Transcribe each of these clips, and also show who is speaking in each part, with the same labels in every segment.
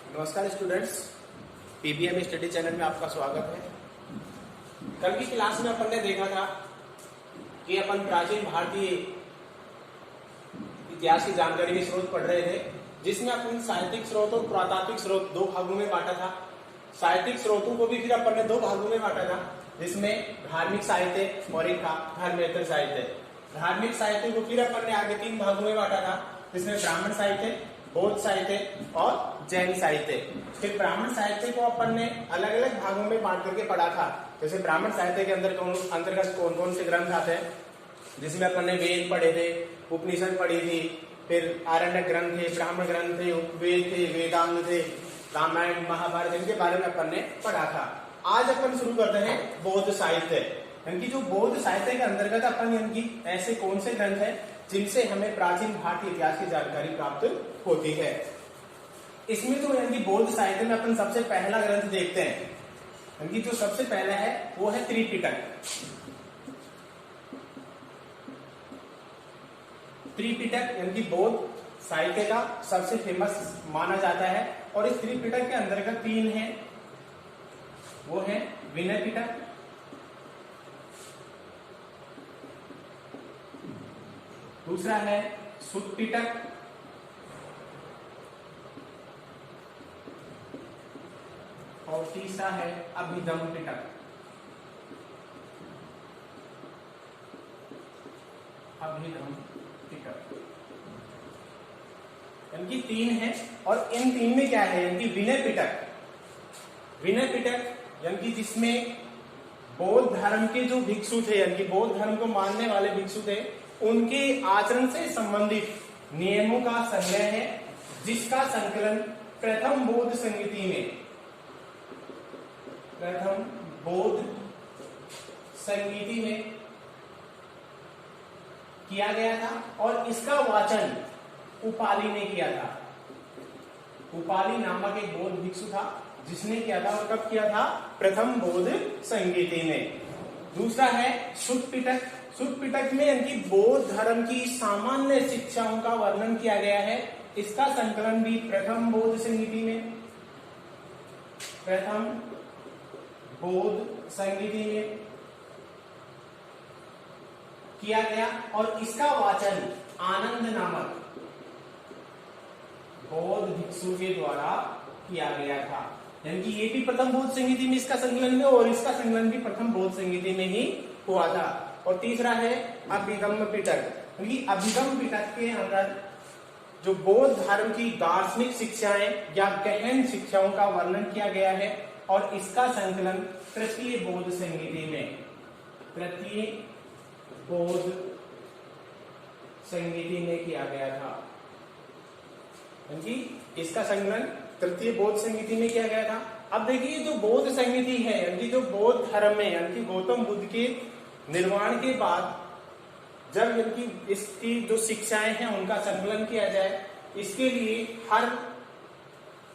Speaker 1: नमस्कार students, PBM study channel में आपका स्वागत है। कल की क्लास में अपन ने देखा था कि अपन प्राचीन भारतीय इतिहास की जानकारी के स्रोत पढ़ रहे थे, जिसमें अपन साहित्यिक स्रोत और पुरातात्विक स्रोत दो भागों में बांटा था। साहित्यिक स्रोतों को भी फिर अपन ने दो भागों में बांटा था, जिसमें धार्मिक साहित्य और एक था धर्मेतर साहित्य। धार्मिक साहित्य को फिर अपन ने आगे तीन भागों में बांटा था, जिसमें ब्राह्मण साहित्य, बौद्ध साहित्य और जैन साहित्य। फिर ब्राह्मण साहित्य को अपन ने अलग अलग भागों में बांट करके पढ़ा था। जैसे ब्राह्मण साहित्य के अंतर्गत कौन कौन से ग्रंथ आते हैं, जिसमें अपन ने वेद पढ़े थे, उपनिषद पढ़ी थी, फिर आरण्यक ग्रंथ थे, ब्राह्मण ग्रंथ थे, उपवेद थे, वेदांग थे, रामायण महाभारत, इनके बारे में अपन ने पढ़ा था। आज अपन शुरू करते हैं बौद्ध साहित्य। यानी जो बौद्ध साहित्य के अंतर्गत अपन इनकी ऐसे कौन से ग्रंथ हैं जिनसे हमें प्राचीन भारतीय इतिहास की जानकारी प्राप्त होती है। इसमें तो यानी बौद्ध साहित्य में अपन सबसे पहला ग्रंथ देखते हैं। यानी जो सबसे पहला है वो है त्रिपिटक। त्रिपिटक यानी बौद्ध साहित्य का सबसे फेमस माना जाता है। और इस त्रिपिटक के अंतर्गत तीन हैं, वो है विनय पिटक, दूसरा है सुत्त पिटक, और तीसरा है अभिधम्म पिटक। अभिधम्म पिटक यानी तीन है। और इन तीन में क्या है, यानी विनय पिटक। विनय पिटक यानी जिसमें बौद्ध धर्म के जो भिक्षु थे, यानी बौद्ध धर्म को मानने वाले भिक्षु थे, उनके आचरण से संबंधित नियमों का संग्रह है, जिसका संकलन प्रथम बौद्ध संहिता में किया गया था। और इसका वाचन उपाली ने किया था। उपाली नामक एक बौद्ध भिक्षु था जिसने किया था। और कब किया था? प्रथम बौद्ध संहिता में। दूसरा है सुत्त पिटक। सुत्त पिटक में इनकी बौद्ध धर्म की सामान्य शिक्षाओं का वर्णन किया गया है। इसका संकलन भी प्रथम बौद्ध संहिता में किया गया। और इसका वाचन आनंद नामक बौद्ध भिक्षु के द्वारा किया गया था। यानी कि ये भी प्रथम बौद्ध संहिता में इसका संकलन में, और इसका संकलन भी प्रथम बौद्ध संहिता में ही हुआ था। और तीसरा है अभिधम्म पिटक। यानी अभिधम्म पिटक के अंदर जो बौद्ध धर्म की दार्शनिक शिक्षाएं या गहन शिक्षाओं का वर्णन किया गया है। और इसका संकलन तृतीय बौद्ध संहिता में किया गया था। इसका संकलन तृतीय बौद्ध संहिता में किया गया था। अब देखिए, जो बौद्ध संहिता है, यानी जो बौद्ध धर्म में, यानी गौतम बुद्ध के निर्वाण के बाद जब इनकी इसकी जो शिक्षाएं हैं उनका संकलन किया जाए, इसके लिए हर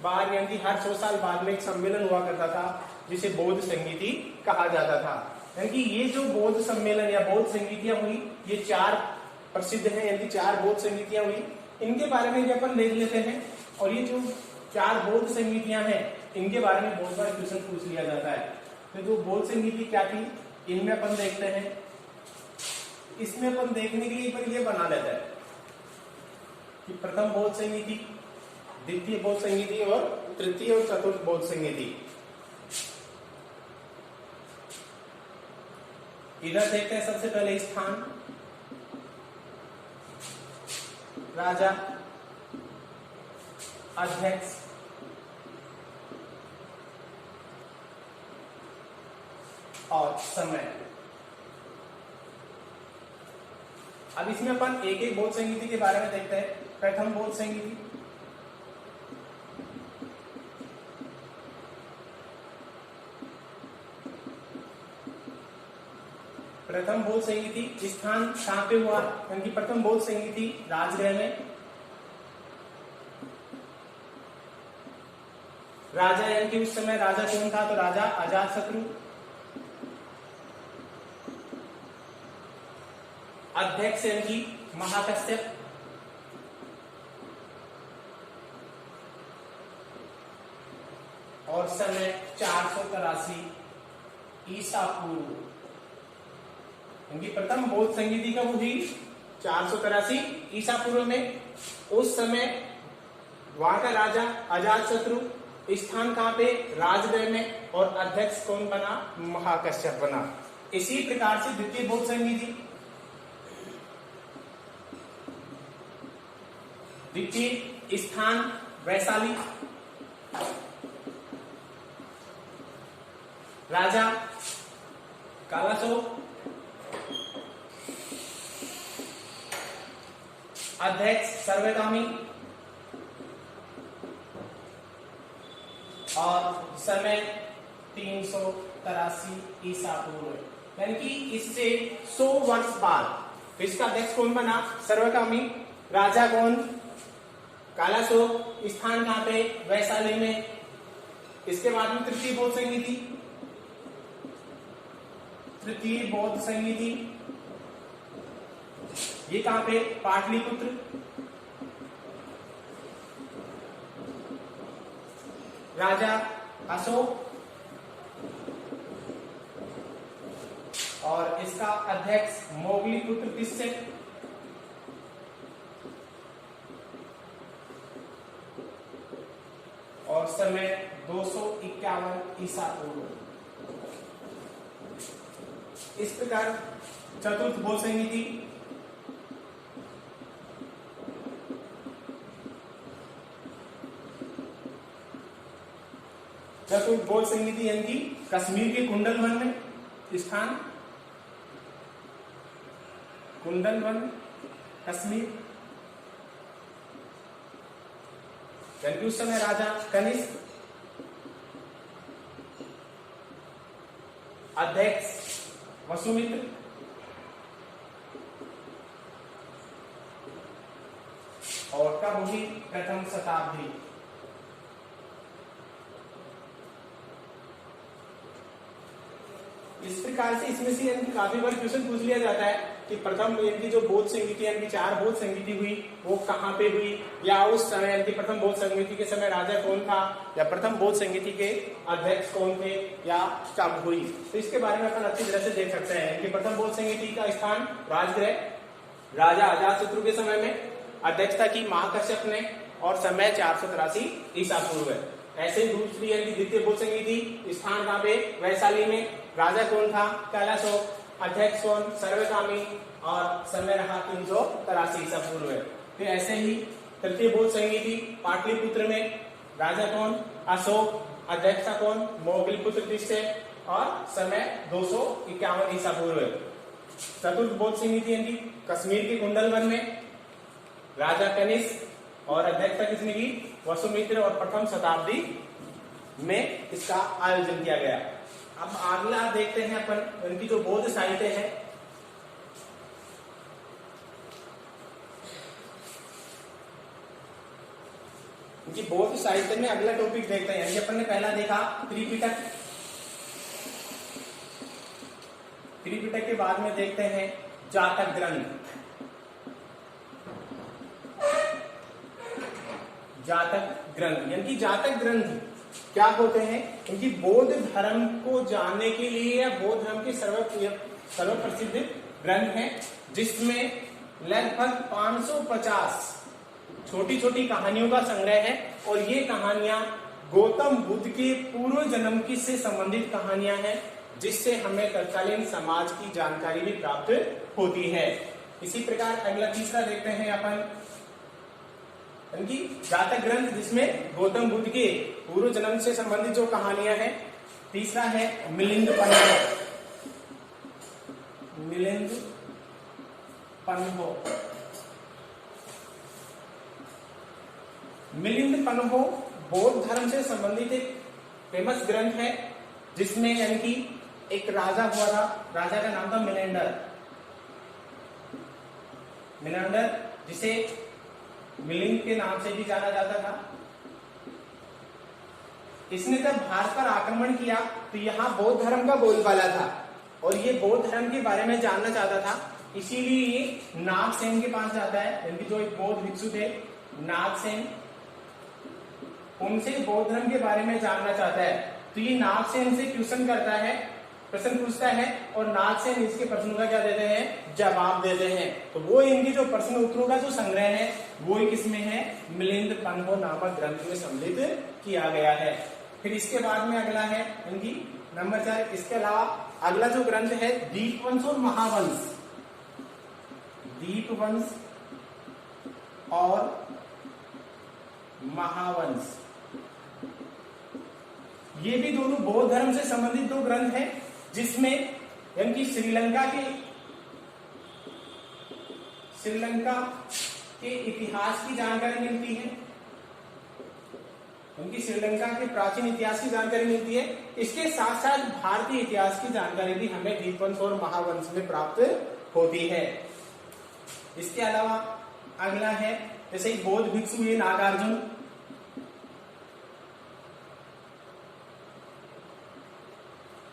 Speaker 1: बार यानी हर 100 साल बाद में एक सम्मेलन हुआ करता था, जिसे बौद्ध संहिता कहा जाता था। यानी ये जो बौद्ध सम्मेलन या बौद्ध संहिता हुई, ये 4 प्रसिद्ध हैं, यानी 4 बौद्ध संहिता हुई। इनके बारे में भी अपन देख लेते हैं। और ये जो 4 बौद्ध संहिता हैं, इनके बारे में बहुत बार क्वेश्चन पूछ लिया जाता है। तो जो बौद्ध संहिता क्या थी, इनमें अपन देखते हैं। इसमें अपन देखने के लिए पर ये बना लेता है कि प्रथम बौद्ध संहिता, द्वितीय बौद्ध संहिता और तृतीय और चतुर्थ बौद्ध संहिता। इधर देखते हैं सबसे पहले स्थान, राजा, अध्यक्ष, और समय। अब इसमें अपन एक एक बौद्ध संहिता के बारे में देखते हैं। प्रथम बौद्ध संहिता, प्रथम बौद्ध संहिता स्थान कहां पे हुआ? यानी प्रथम बौद्ध संहिता राजगृह में। राजा यानी कि उस समय राजा कौन था? तो राजा अजातशत्रु। अध्यक्ष यानी कि महाकश्यप। और समय 483 ईसा पूर्व। इनकी प्रथम बौद्ध संगीति कब हुई? 483 ईसा पूर्व में। उस समय वहां का राजा अजातशत्रु, स्थान कहां पे? राजगृह में, और अध्यक्ष कौन बना? महाकश्यप बना। इसी प्रकार से द्वितीय बौद्ध संगीति, द्वितीय स्थान वैशाली, राजा कालाशोक, अध्यक्ष सर्वगामी, और समय 383 ईसा पूर्व। यानी कि इससे 100 वर्ष बाद इसका अध्यक्ष कौन बना? सर्वगामी। राजा कौन? कालाशोक। स्थान कहां पे? वैशाली में। इसके बाद में तृतीय बौद्ध संगीति, तृतीय बौद्ध संगीति ये कहां पे? पाटलिपुत्र। राजा अशोक, और इसका अध्यक्ष मोगलीपुत्र किससे? और समय 251 ईसा पूर्व। इस प्रकार चतुर्थ बौद्ध संगीति, चतुर्थ बौद्ध संगीति यानी कि कश्मीर के कुंडल वन में स्थान, कुंडल वन कश्मीर, यानी उस समय राजा कनिष्क, अध्यक्ष वसुमित्र, और कब हुई? प्रथम शताब्दी। इस प्रकार से इसमें से काफी बार क्वेश्चन पूछ लिया जाता है कि प्रथम इनकी जो बौद्ध संगीति यानी 4 बौद्ध संगीति हुई वो कहाँ पे हुई, या उस समय यानी कि प्रथम बौद्ध संगीति के समय राजा कौन था, या प्रथम बौद्ध संगीति के अध्यक्ष कौन थे, या कब हुई। तो इसके बारे में अपन अच्छी तरह से देख सकते हैं कि प्रथम बौद्ध संगीति का स्थान राजगृह, राजा अजातशत्रु के समय में, अध्यक्षता की महाकश्यप ने, और समय 483 ईसा पूर्व है। ऐसे ही दूसरी यानी कि द्वितीय बौद्ध संगीति स्थान कहां पे? वैशाली में। राजा कौन था? कैलाशोक। अध्यक्ष कौन? सर्वगामी, और समय रहा 383 ईसा पूर्व है। फिर ऐसे ही तृतीय बौद्ध संगीति पाटलिपुत्र में, राजा कौन? अशोक। अध्यक्षता कौन? मोगलपुत्र किससे, और समय 251 ईसा पूर्व है। चतुर्थ बौद्ध संगीति यानी कश्मीर के कुंडलवन में, राजा कनिष्क, और अध्यक्षता किसने की? वसुमित्र, और प्रथम शताब्दी में इसका आयोजन किया गया। अब अगला देखते हैं अपन इनकी जो बौद्ध साहित्य है, इनकी बौद्ध साहित्य में अगला टॉपिक देखते हैं। अपन ने पहला देखा त्रिपिटक, त्रिपिटक के बाद में देखते हैं जातक ग्रंथ। जातक ग्रंथ यानी कि जातक ग्रंथ क्या होते हैं? इनकी बौद्ध धर्म को जानने के लिए या बौद्ध धर्म के सर्व प्रसिद्ध ग्रंथ हैं, जिसमें लगभग 550 छोटी छोटी कहानियों का संग्रह है। और ये कहानियां गौतम बुद्ध के पूर्व जन्म की से संबंधित कहानियां हैं, जिससे हमें तत्कालीन समाज की जानकारी भी प्राप्त होती है। इसी प्रकार अगला तीसरा देखते हैं अपन इनकी जातक ग्रंथ, जिसमें गौतम बुद्ध के पूर्व जन्म से संबंधित जो कहानियां हैं। तीसरा है मिलिंद पन्हो, मिलिंद पन्हो। मिलिंद पन्हो बौद्ध धर्म से संबंधित एक फेमस ग्रंथ है, जिसमें यानी कि एक राजा हुआ था, राजा का नाम था मिलिंडर, मिलिंडर जिसे मिलिंद के नाम से भी जाना जाता था। इसने जब भारत पर आक्रमण किया तो यहाँ बौद्ध धर्म का बोलबाला था, और ये बौद्ध धर्म के बारे में जानना चाहता था। इसीलिए ये नागसेन के पास जाता है, यानी जो एक बौद्ध भिक्षु थे नागसेन, उनसे बौद्ध धर्म के बारे में जानना चाहता है तो ये नागसेन से क्वेश्चन करता है, प्रश्न पूछता है और नागसेन इसके प्रश्नों का क्या देते हैं, जवाब देते हैं। तो वो इनकी जो प्रश्न उत्तरों का जो संग्रह है वो ही किसमें है, मिलिंद पन्हो नामक ग्रंथ में सम्मिलित किया गया है। फिर इसके बाद में अगला है इनकी नंबर 4। इसके अलावा अगला जो ग्रंथ है दीपवंश और महावंश, दीपवंश और महावंश, ये भी दोनों बौद्ध धर्म से संबंधित दो ग्रंथ हैं जिसमें यानी कि श्रीलंका के इतिहास की जानकारी मिलती है, उनकी श्रीलंका के प्राचीन इतिहास की जानकारी मिलती है। इसके साथ साथ भारतीय इतिहास की जानकारी भी हमें दीपवंश और महावंश में प्राप्त होती है। इसके अलावा अगला है जैसे बौद्ध भिक्षु ये नागार्जुन,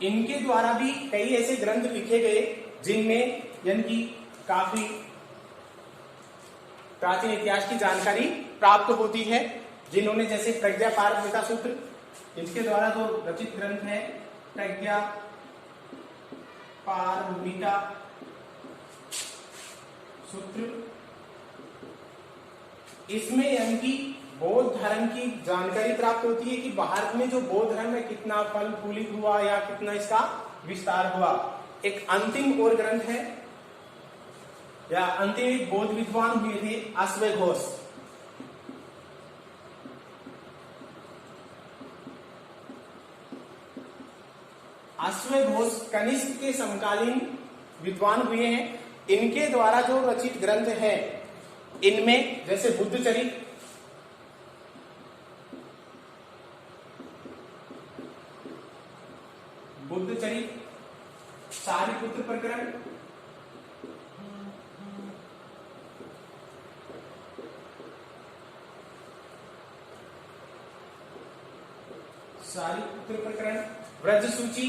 Speaker 1: इनके द्वारा भी कई ऐसे ग्रंथ लिखे गए जिनमें यानी कि काफी प्राचीन इतिहास की जानकारी प्राप्त होती है, जिन्होंने जैसे प्रज्ञा पारमिता सूत्र, इसके द्वारा जो रचित ग्रंथ है प्रज्ञा पारमिता सूत्र, इसमें यानी कि बौद्ध धर्म की जानकारी प्राप्त होती है कि भारत में जो बौद्ध धर्म है कितना फल फूलित हुआ या कितना इसका विस्तार हुआ। एक अंतिम और ग्रंथ है या अंतिम बौद्ध विद्वान हुए थे अश्वघोष, अश्वघोष कनिष्क के समकालीन विद्वान हुए हैं। इनके द्वारा जो रचित ग्रंथ है इनमें जैसे बुद्धचरित, सारिपुत्र प्रकरण, सारिपुत्र प्रकरण, व्रज सूची,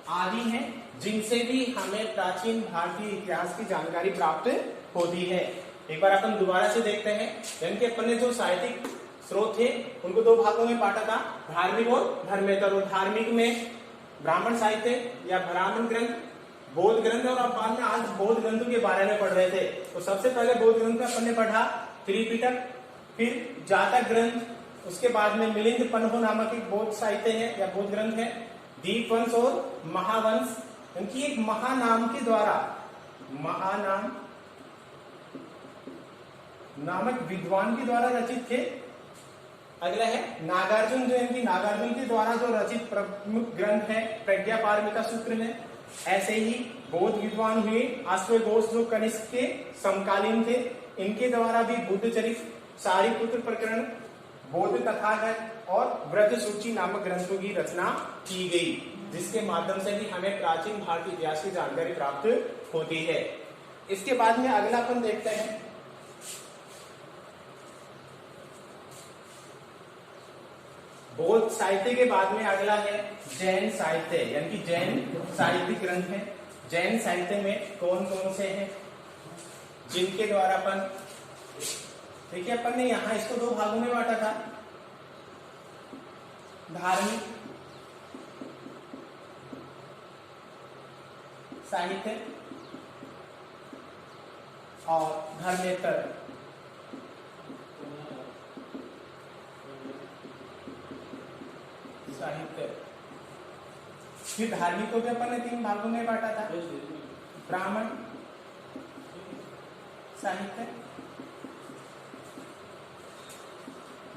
Speaker 1: आदि हैं जिनसे भी हमें प्राचीन भारतीय इतिहास की जानकारी प्राप्त होती है। एक बार अपन दोबारा से देखते हैं, यानी अपन ने जो साहित्यिक स्रोत थे उनको दो भागों में बांटा था, धार्मिक और धर्मेतर। और धार्मिक में ब्राह्मण साहित्य या ब्राह्मण ग्रंथ, बौद्ध ग्रंथ, और अब बाद में आज बौद्ध ग्रंथों के बारे में पढ़ रहे थे। तो सबसे पहले बौद्ध ग्रंथ का अपन ने पढ़ा त्रिपिटक, फिर जातक ग्रंथ, उसके बाद में मिलिंद पन्हो नामक एक बौद्ध साहित्य है या बौद्ध ग्रंथ है, दीपवंश और महावंश, इनकी एक महानाम के द्वारा, महानाम नामक विद्वान के द्वारा रचित थे। अगला है नागार्जुन, जो इनकी नागार्जुन के द्वारा जो रचित प्रमुख ग्रंथ है प्रज्ञा पारमिता सूत्र है। ऐसे ही बौद्ध विद्वान हुए अश्वघोष जो कनिष्क के समकालीन थे, इनके द्वारा भी बुद्धचरित, सारिपुत्र प्रकरण, बौद्ध तथागत और व्रज सूची नामक ग्रंथों की रचना की गई, जिसके माध्यम से भी हमें प्राचीन भारतीय इतिहास की जानकारी प्राप्त होती है। इसके बाद में अगला अपन देखते हैं बौद्ध साहित्य के बाद में अगला है जैन साहित्य, यानी कि जैन साहित्यिक ग्रंथ है। जैन साहित्य में कौन कौन से हैं जिनके द्वारा अपन, देखिए अपन ने यहां इसको दो भागों में बांटा था, धार्मिक साहित्य और धर्मेतर। साहित्य, फिर धार्मिक को भी अपन ने तीन भागों में बांटा था, ब्राह्मण साहित्य,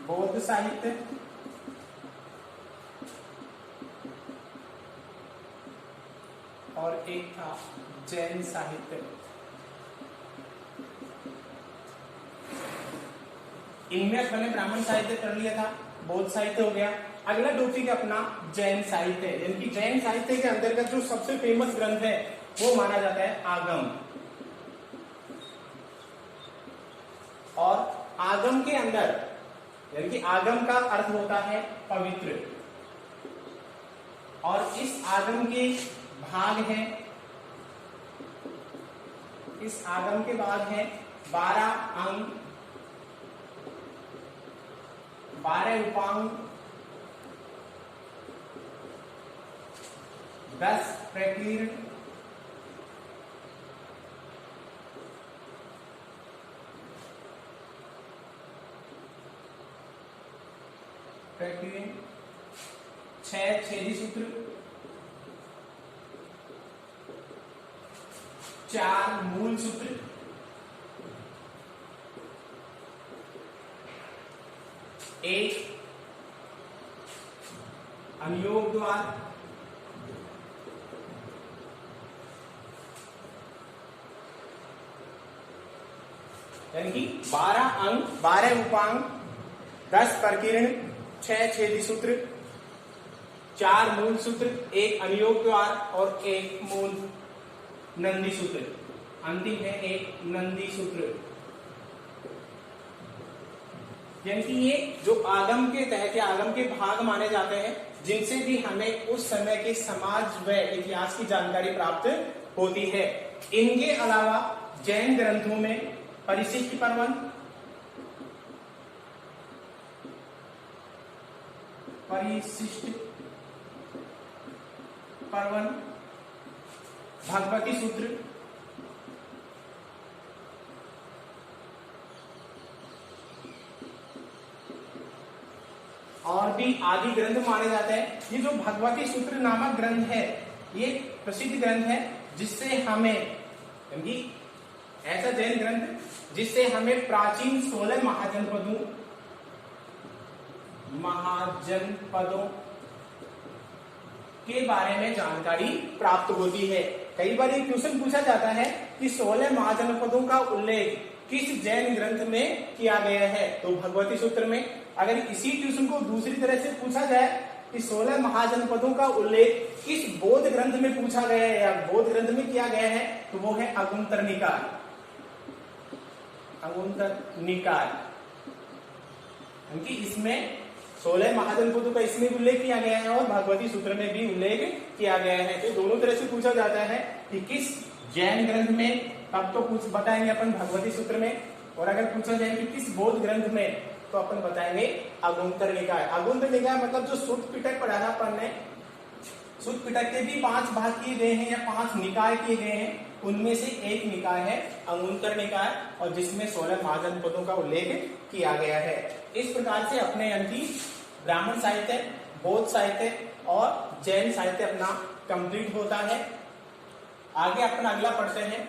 Speaker 1: बौद्ध साहित्य और एक था जैन साहित्य। इनमें मैंने ब्राह्मण साहित्य कर लिया था, बौद्ध साहित्य हो गया। अगला टॉपिक अपना जैन साहित्य, यानी कि जैन साहित्य के अंतर्गत जो सबसे फेमस ग्रंथ है वो माना जाता है आगम। और आगम के अंदर, यानी कि आगम का अर्थ होता है पवित्र, और इस आगम के भाग हैं, इस आगम के भाग हैं 12 अंग, 12 उपांग, 10 प्रकीर्ण, 6 छेदी सूत्र, 4 मूल सूत्र, 1 अनुयोग द्वार, यानी कि 12 अंग, 12 उपांग, 10 प्रकीर्ण, 6 छेदी सूत्र, 4 मूल सूत्र, 1 अनुयोग द्वार और 1 मूल नंदी सूत्र। अंतिम है 1 नंदी सूत्र। यानी कि ये जो आगम के तहत या आगम के भाग माने जाते हैं, जिनसे भी हमें उस समय के समाज व इतिहास की जानकारी प्राप्त होती है। इनके अलावा जैन ग्रंथों में परिशिष्ट पर्वन, भगवती सूत्र, और भी आदि ग्रंथ माने जाते हैं। ये जो भगवती सूत्र नामक ग्रंथ है, ये प्रसिद्ध ग्रंथ है, जिससे हमें ऐसा जैन ग्रंथ जिससे हमें प्राचीन 16 महाजनपदों के बारे में जानकारी प्राप्त होती है। कई बार ये क्वेश्चन पूछा जाता है कि 16 महाजनपदों का उल्लेख किस जैन ग्रंथ में किया गया है, तो भगवती सूत्र में। अगर इसी क्वेश्चन को दूसरी तरह से पूछा जाए कि 16 महाजनपदों का उल्लेख किस बौद्ध ग्रंथ में पूछा गया है या बौद्ध ग्रंथ में किया गया है, तो वो है अगुंतर निकाय। अगुंतर निकाय, क्योंकि इसमें 16 महाजनपदों का इसमें उल्लेख किया गया है और भगवती सूत्र में भी उल्लेख किया गया है। तो दोनों तरह से पूछा जाता है कि किस जैन ग्रंथ में, तब तो कुछ बताएंगे अपन भगवती सूत्र में, और अगर पूछा जाए कि किस बौद्ध ग्रंथ में, तो अपन बताएंगे अगुंतर निकाय। अगुंतर निकाय मतलब जो सुत्त पिटक पढ़ा था अपन ने, सुत्त पिटक के भी 5 भाग किए गए हैं या 5 निकाय किए गए हैं, उनमें से एक निकाय है अगुंतर निकाय, और जिसमें 16 महाजनपदों का उल्लेख किया गया है। इस प्रकार से अपने यानी ब्राह्मण साहित्य, बौद्ध साहित्य और जैन साहित्य अपना कंप्लीट होता है। आगे अपन अगला पढ़ते हैं